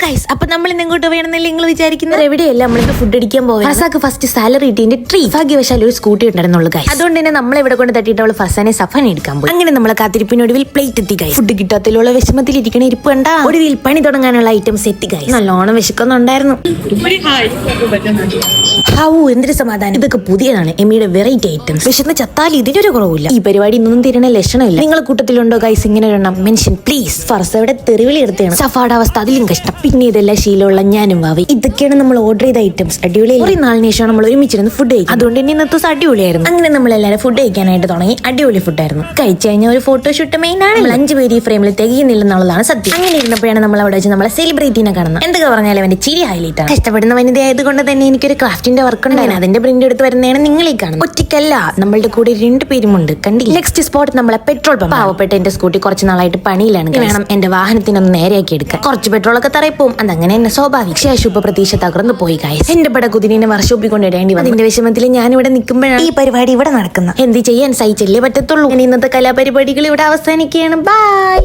Guys, അപ്പൊ നമ്മൾ ഇന്ന് എങ്ങോട്ട് വേണമെന്നല്ലേ നിങ്ങൾ വിചാരിക്കുന്നത്? എവിടെയല്ല, നമ്മളിപ്പോ ഫുഡ് അടിക്കാൻ പോകാം. ഫസാക്ക് ഫസ്റ്റ് സാലറി കിട്ടിന്റെ ട്രീ ഭാഗ്യവശാൽ ഒരു സ്കൂട്ടി ഉണ്ടായിരുന്നുള്ളൂ ഗൈസ്. അതുകൊണ്ട് തന്നെ നമ്മൾ ഇവിടെ കൊണ്ട് തട്ടിയിട്ട് അവള് ഫസാനെ സഫാൻ എടുക്കാൻ പോയി. അങ്ങനെ നമ്മളെ കാത്തിരിപ്പിനൊടുവിൽ പ്ലേറ്റ് എത്തി ഗൈസ്. ഫുഡ് കിട്ടാത്തിലുള്ള വിഷമത്തിൽ ഇരിക്കണ ഇരിപ്പ് കണ്ട ഒടുവിൽ പണി തുടങ്ങാനുള്ള ഐറ്റംസ് എത്തി ഗൈസ്. നല്ലോണം വിശക്കുന്നുണ്ടായിരുന്നു. എന്തൊരു സമാധാനം. ഇതൊക്കെ പുതിയതാണ്, എമ്മിയുടെ വെറൈറ്റി ഐറ്റംസ്. വിശന്ന് ചത്താൽ ഇതിനൊരു കുറവില്ല. ഈ പരിപാടി ഇന്നും തീരണ ലക്ഷണമില്ല. നിങ്ങളെ കൂട്ടത്തിലുണ്ടോ ഗൈസ് ഇങ്ങനെ ഒരെണ്ണം? Mention please. ഫർസയുടെ തെറിവിളി എടുത്താണ്. സഫാടെ അവസ്ഥ അതിലും കഷ്ടം. പിന്നെ ഇതെല്ലാം ശീലമുള്ള ഞാനും വാവി. ഇതൊക്കെയാണ് നമ്മൾ ഓർഡർ ചെയ്ത ഐറ്റംസ്. അടിപൊളി. ഒരു നാളിന് ശേഷം നമ്മൾ ഒരുമിച്ചിരുന്ന് ഫുഡ് കഴിക്കും. അതുകൊണ്ട് തന്നെ ഇന്നത്തെ ദിവസം അടിപൊളിയായിരുന്നു. അങ്ങനെ നമ്മൾ എല്ലാവരും ഫുഡ് കഴിക്കാനായിട്ട് തുടങ്ങി. അടിപൊളി ഫുഡായിരുന്നു. കഴിച്ചു കഴിഞ്ഞാൽ ഒരു ഫോട്ടോഷൂട്ട് മെയിൻ ആണ്. 5 പേര് ഈ ഫ്രെയിമിൽ തികയുന്നില്ലെന്നുള്ളതാണ് സത്യം. അങ്ങനെ ഇരുന്നപ്പോഴാണ് നമ്മൾ അവിടെ വെച്ച് നമ്മളെ സെലിബ്രിറ്റിനെ കാണുന്നത്. എന്തൊക്കെ പറഞ്ഞാലും അവന്റെ ചിരി ഹൈലൈറ്റ് ആണ്. കഷ്ടപ്പെടുന്ന വനിതയായത് കൊണ്ട് തന്നെ എനിക്കൊരു ക്രാഫ്റ്റിന്റെ വർക്ക് ഉണ്ടായിരുന്നു. അതിന്റെ പ്രിന്റ് എടുത്ത് വരുന്നതാണ് നിങ്ങൾ ഈ കാണുന്നത്. ഒറ്റയ്ക്കല്ല, നമ്മളുടെ കൂടെ 2 പേരുമുണ്ട്. കണ്ടില്ല? നെക്സ്റ്റ് സ്പോട്ട് നമ്മളെ പെട്രോൾ പമ്പ്. പാവപ്പെട്ട എന്റെ സ്കൂട്ടി കുറച്ച് നാളായിട്ട് പണിയിലാണ്. വേണം എന്റെ വാഹനത്തിനൊന്ന് നേരെയാക്കി എടുക്കാൻ. കുറച്ച് പെട്രോളൊക്കെ തറയിപ്പോവും, അതങ്ങനെ തന്നെ സ്വാഭാവിക. ശേഷം ഇപ്പൊ പ്രതീക്ഷ തകർന്നു പോയി ഗൈസ്. എന്റെ പടകുതിരിനെ വർഷോപ്പിൽ കൊണ്ടിടേണ്ടി വന്നു. അതിന്റെ വിഷമത്തിൽ ഞാൻ ഇവിടെ നിൽക്കുമ്പോഴാണ് ഈ പരിപാടി ഇവിടെ നടക്കുന്നത്. എന്ത് ചെയ്യാൻ, സഹിച്ചല്ലേ പറ്റത്തുള്ളൂ. ഇന്നത്തെ കലാപരിപാടികൾ ഇവിടെ അവസാനിക്കുകയാണ്. ബൈ.